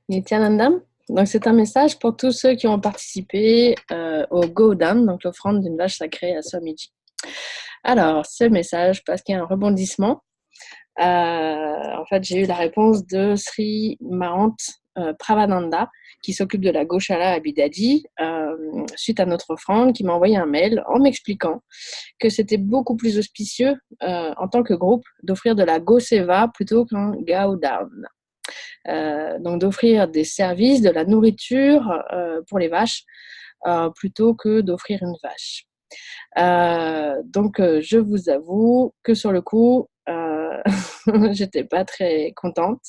Nityanandam. Donc, c'est un message pour tous ceux qui ont participé au Godan, donc l'offrande d'une vache sacrée à Swamiji. Alors, ce message, parce qu'il y a un rebondissement, en fait, j'ai eu la réponse de Sri Mahant Pravananda, qui s'occupe de la Goshala à Bidadi, suite à notre offrande, qui m'a envoyé un mail en m'expliquant que c'était beaucoup plus auspicieux en tant que groupe d'offrir de la Goseva plutôt qu'un Gaudan. Donc d'offrir des services, de la nourriture pour les vaches, plutôt que d'offrir une vache. Donc je vous avoue que sur le coup, j'étais pas très contente,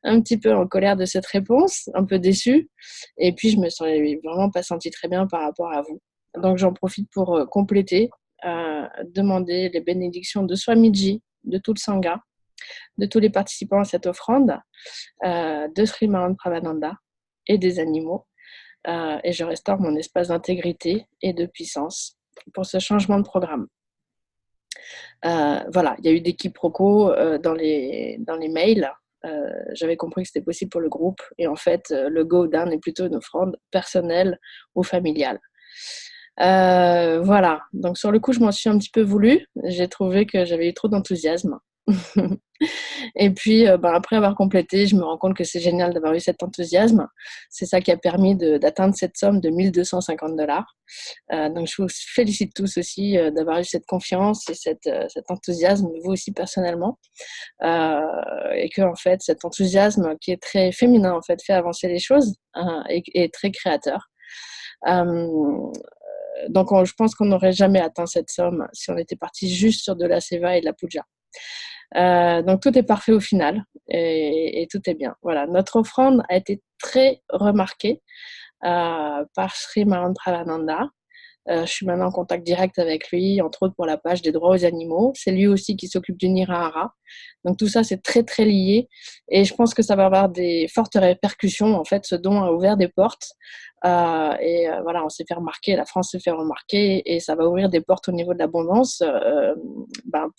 un petit peu en colère de cette réponse, un peu déçue, et puis je me suis vraiment pas sentie très bien par rapport à vous. Donc j'en profite pour compléter, demander les bénédictions de Swamiji, de tout le Sangha, de tous les participants à cette offrande, de Sri Mahan Pravananda et des animaux, et je restaure mon espace d'intégrité et de puissance pour ce changement de programme. Voilà, il y a eu des quiproquos dans les mails. J'avais compris que c'était possible pour le groupe, et en fait, le go down est plutôt une offrande personnelle ou familiale. Voilà, donc sur le coup, je m'en suis un petit peu voulu. J'ai trouvé que j'avais eu trop d'enthousiasme. Et puis, après avoir complété, je me rends compte que c'est génial d'avoir eu cet enthousiasme. C'est ça qui a permis d'atteindre cette somme de 1 250 $. Donc, je vous félicite tous aussi d'avoir eu cette confiance et cet enthousiasme, vous aussi personnellement. Et que, en fait, cet enthousiasme qui est très féminin, en fait, fait avancer les choses, et très créateur. Donc, je pense qu'on n'aurait jamais atteint cette somme si on était parti juste sur de la seva et de la puja. Donc tout est parfait au final, et tout est bien. Voilà, notre offrande a été très remarquée par Sri Mahan Pravananda. Je suis maintenant en contact direct avec lui, entre autres pour la page des droits aux animaux. C'est lui aussi qui s'occupe du Nirahara. Donc tout ça, c'est très très lié, et je pense que ça va avoir des fortes répercussions. En fait, ce don a ouvert des portes, voilà, on s'est fait remarquer, la France s'est fait remarquer, et ça va ouvrir des portes au niveau de l'abondance,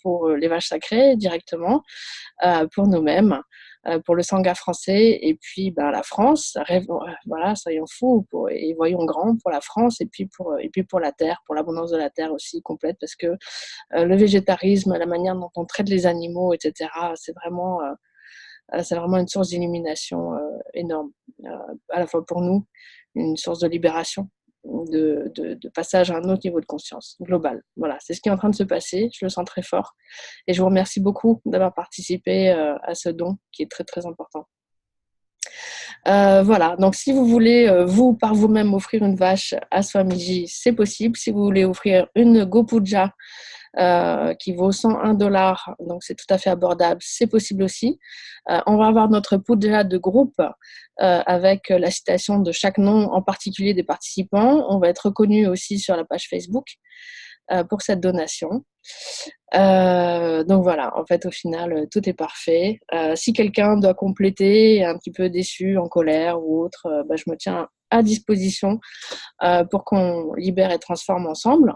pour les vaches sacrées directement, pour nous-mêmes, pour le Sangha français, et puis la France, voilà, soyons fous et voyons grand pour la France, et puis pour la terre, pour l'abondance de la terre aussi complète, parce que le végétarisme, la manière dont on traite les animaux, etc., c'est vraiment une source d'illumination énorme, à la fois pour nous, une source de libération, de passage à un autre niveau de conscience global. Voilà, c'est ce qui est en train de se passer, je le sens très fort, et je vous remercie beaucoup d'avoir participé à ce don qui est très très important. Voilà, donc si vous voulez, vous, par vous-même, offrir une vache à Swamiji, c'est possible. Si vous voulez offrir une GoPuja qui vaut 101 $, donc c'est tout à fait abordable, c'est possible aussi. On va avoir notre puja de groupe avec la citation de chaque nom en particulier des participants. On va être reconnu aussi sur la page Facebook pour cette donation. Donc voilà, en fait, au final, tout est parfait. Si quelqu'un doit compléter, un petit peu déçu, en colère ou autre, je me tiens à disposition pour qu'on libère et transforme ensemble.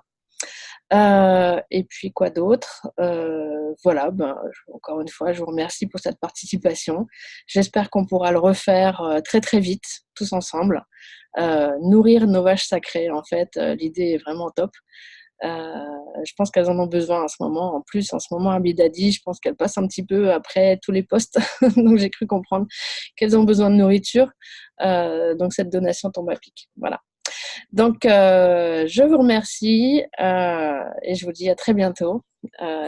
Et puis quoi d'autre, voilà, encore une fois, je vous remercie pour cette participation. J'espère qu'on pourra le refaire très très vite, tous ensemble. Nourrir nos vaches sacrées, en fait, l'idée est vraiment top. Je pense qu'elles en ont besoin en ce moment. En plus, en ce moment, à Bidadi, je pense qu'elles passent un petit peu après tous les postes. Donc, j'ai cru comprendre qu'elles ont besoin de nourriture. Donc, cette donation tombe à pic. Voilà. Donc, je vous remercie et je vous dis à très bientôt.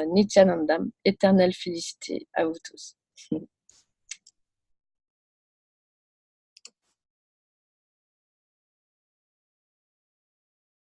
Nityanandam, éternelle félicité à vous tous.